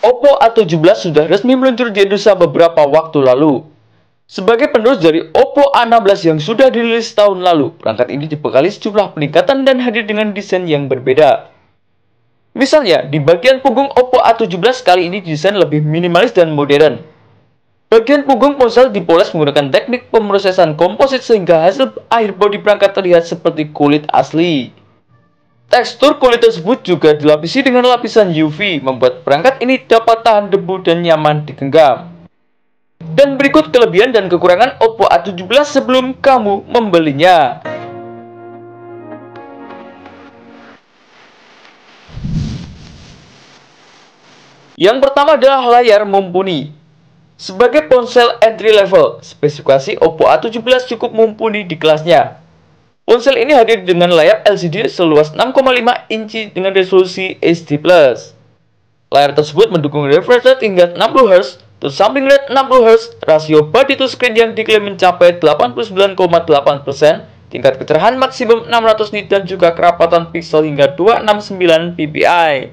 Oppo A17 sudah resmi meluncur di Indonesia beberapa waktu lalu. Sebagai penerus dari Oppo A16 yang sudah dirilis tahun lalu, perangkat ini dibekali sejumlah peningkatan dan hadir dengan desain yang berbeda. Misalnya, di bagian punggung Oppo A17 kali ini desain lebih minimalis dan modern. Bagian punggung ponsel dipoles menggunakan teknik pemrosesan komposit sehingga hasil akhir bodi perangkat terlihat seperti kulit asli. Tekstur kulit tersebut juga dilapisi dengan lapisan UV, membuat perangkat ini dapat tahan debu dan nyaman digenggam. Dan berikut kelebihan dan kekurangan Oppo A17 sebelum kamu membelinya. Yang pertama adalah layar mumpuni. Sebagai ponsel entry level, spesifikasi Oppo A17 cukup mumpuni di kelasnya. Ponsel ini hadir dengan layar LCD seluas 6,5 inci dengan resolusi HD+. Layar tersebut mendukung refresh rate hingga 60Hz, terus sampling rate 60Hz, rasio body to screen yang diklaim mencapai 89,8%, tingkat kecerahan maksimum 600 nit dan juga kerapatan pixel hingga 269 ppi.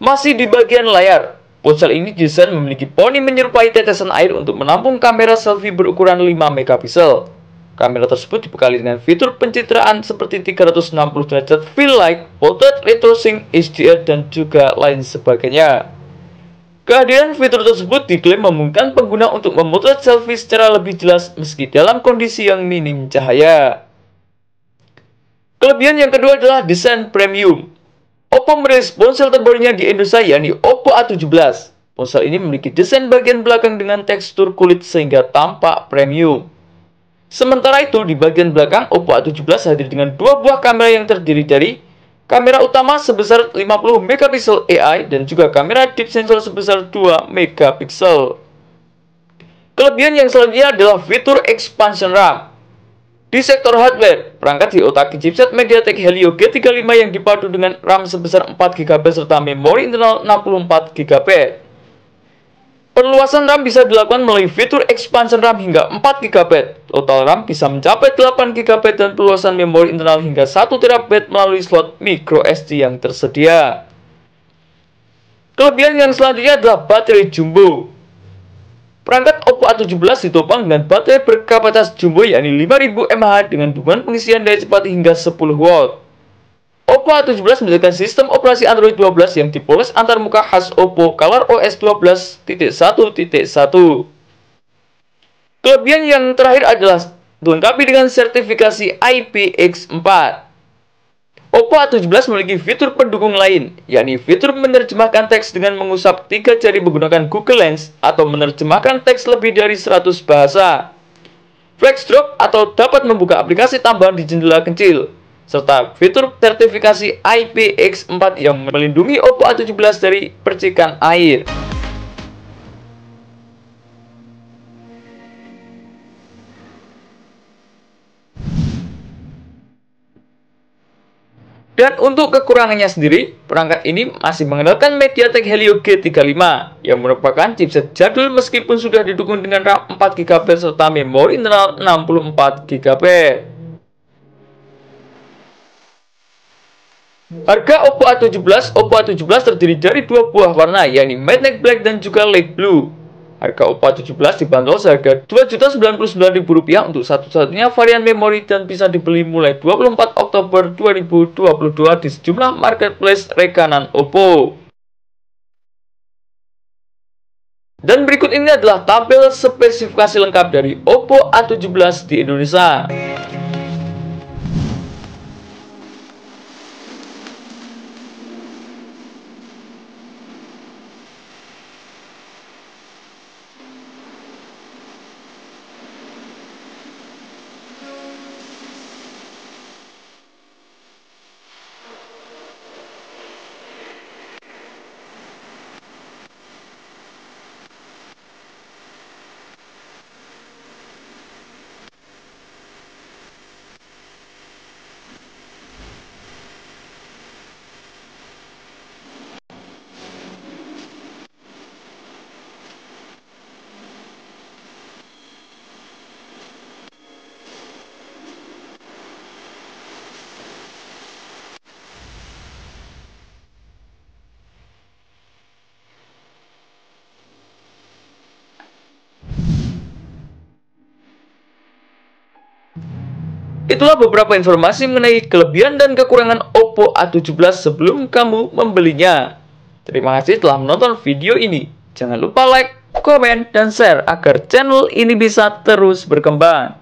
Masih di bagian layar, ponsel ini desain memiliki poni menyerupai tetesan air untuk menampung kamera selfie berukuran 5 megapiksel. Kamera tersebut dibekali dengan fitur pencitraan seperti 360 derajat fill light, portrait, retro sync, HDR, dan juga lain sebagainya. Kehadiran fitur tersebut diklaim memungkinkan pengguna untuk memotret selfie secara lebih jelas meski dalam kondisi yang minim cahaya. Kelebihan yang kedua adalah desain premium. Oppo merilis ponsel terbarunya di Indonesia yakni Oppo A17. Ponsel ini memiliki desain bagian belakang dengan tekstur kulit sehingga tampak premium. Sementara itu, di bagian belakang, Oppo A17 hadir dengan dua buah kamera yang terdiri dari kamera utama sebesar 50 megapiksel AI dan juga kamera deep sensor sebesar 2 megapiksel. Kelebihan yang selanjutnya adalah fitur expansion RAM. Di sektor hardware, perangkat diotaki chipset MediaTek Helio G35 yang dipadu dengan RAM sebesar 4GB serta memori internal 64GB. Perluasan RAM bisa dilakukan melalui fitur expansion RAM hingga 4GB. Total RAM bisa mencapai 8GB dan perluasan memori internal hingga 1TB melalui slot microSD yang tersedia. Kelebihan yang selanjutnya adalah baterai jumbo. Perangkat Oppo A17 ditopang dengan baterai berkapasitas jumbo yakni 5000 mAh dengan dukungan pengisian daya cepat hingga 10W. Oppo A17 menggunakan sistem operasi Android 12 yang dipoles antarmuka khas Oppo ColorOS 12.1.1. Kelebihan yang terakhir adalah dilengkapi dengan sertifikasi IPX4. Oppo A17 memiliki fitur pendukung lain, yakni fitur menerjemahkan teks dengan mengusap 3 jari menggunakan Google Lens atau menerjemahkan teks lebih dari 100 bahasa. Flex Drop atau dapat membuka aplikasi tambahan di jendela kecil, serta fitur sertifikasi IPX4 yang melindungi Oppo A17 dari percikan air. Dan untuk kekurangannya sendiri, perangkat ini masih mengandalkan MediaTek Helio G35 yang merupakan chipset jadul meskipun sudah didukung dengan RAM 4GB serta memori internal 64GB. Harga Oppo A17 terdiri dari dua buah warna, yakni Midnight Black dan juga Light Blue. Harga Oppo A17 dibanderol seharga Rp2.099.000 untuk satu-satunya varian memori dan bisa dibeli mulai 24 Oktober 2022 di sejumlah marketplace rekanan Oppo. Dan berikut ini adalah tabel spesifikasi lengkap dari Oppo A17 di Indonesia. Itulah beberapa informasi mengenai kelebihan dan kekurangan Oppo A17 sebelum kamu membelinya. Terima kasih telah menonton video ini. Jangan lupa like, komen, dan share agar channel ini bisa terus berkembang.